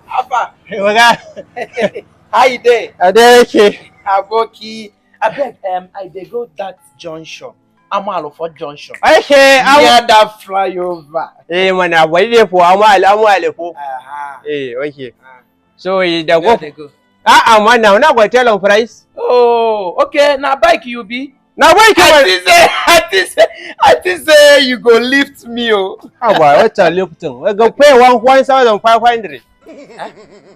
Apa. Oga. How you dey? I dey okay. Aboki. Abeg, I dey go that junction. Amalo for junction. Okay, Near that flyover. man, I wait for Amalo. Okay. So Where go. they go? Man, now go tell on price. Oh, okay. Now bike you be. Now wait, I think say you go lift me, oh. How about what's a lifting? We go pay 1,500.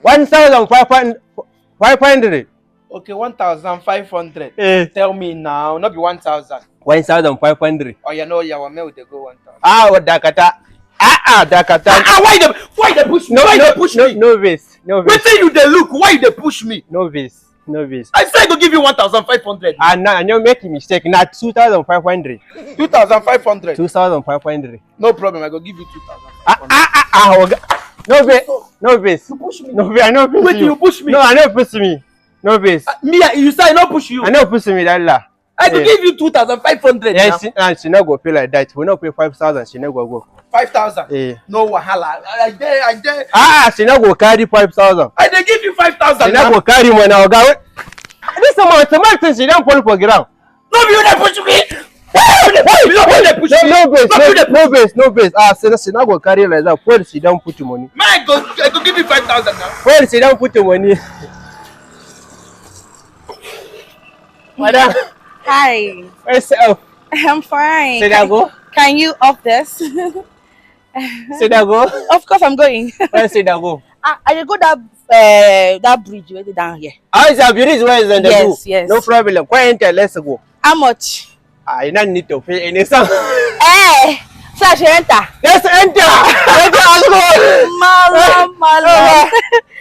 1,500. Okay, 1,500. Tell me now, not be 1,000. 1,500. Oh, you know your mail they go 1,000. Dakata. Dakata. Why they push me? Why they push me? No base. Wait till you they look. Why they push me? No base. I said to give you 1,500. Now you make a mistake. Not 2,500. 2,500. 2,500. No problem. I go give you 2,500. No base. You push me. No base. I no push Wait, you push me. No, I no push me. No base. Me, you say I no push you. I no push me that la. I go give you 2,500. Yes, and she no go pay like that. We no pay 5,000. She no go. 5,000. No wahala. I dare. She no go carry 5,000. I dey give you 5,000. She no go carry money. Oga, this amount thing she don't fall for ground. No, you dey push me. No base. She no go carry like that. Where she don't put the money? I go give you 5,000 now. Where she don't put the money? Madam. Hi. Where's up? I'm fine. Say that go. Can you off this? Say that go. Of course I'm going. Where say that go? I go that bridge right down here. How is that bridge? Where is the Yes. No problem. Go enter. Let's go. How much? I don't need to pay any sum. Eh, so I should enter. Let's enter. Let's go. Mala.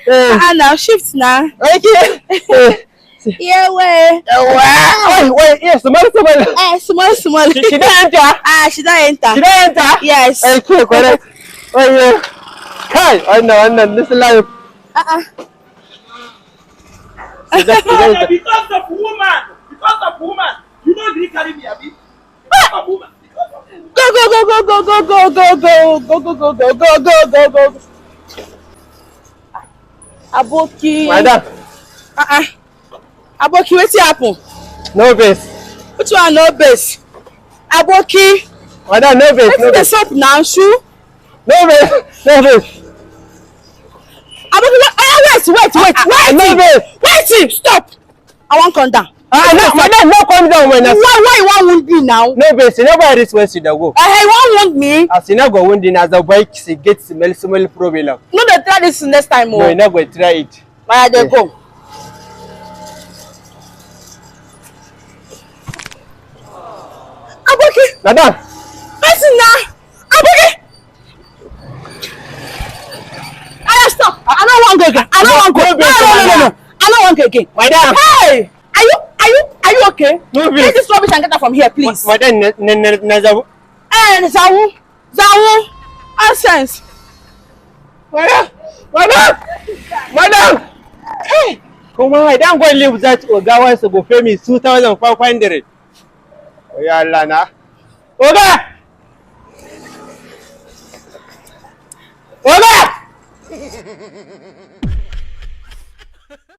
And now shift now. Okay. Yeah, way. Wait. Yes, small. Small. She don't enter. She don't enter. She don't enter. Yes. Okay, correct. Oh, hi. I know. This is life. Because of woman. You don't really carry me, Abi. Because of woman. Go. Aboki. Madam. Aboki, wetin happen? No base. Which one no base? Aboki. Madam, no base. Wetin dey sup now, shoe? No base. Aboki, wait. No base. Wait, stop. I wan come down. No, madam, no come down when I. Why you wan wound me now? No base. You never reach where she dey go. You wan wound me? As you no go wound in as a bike, she get small problem. No dey try this next time, No, you no go try it. I dey go. Aboki. Madam. Listen now. Aboki. Stop. I don't want to go again. No. I don't want to go again. Madam. Hey, are you okay? No, take this rubbish and get out from here, please. Madam, Zawu. Nonsense. Madam. Hey. Come on, I don't go leave that Oga wants to go pay me 2,500. Oh, yeah, Lana. Oga!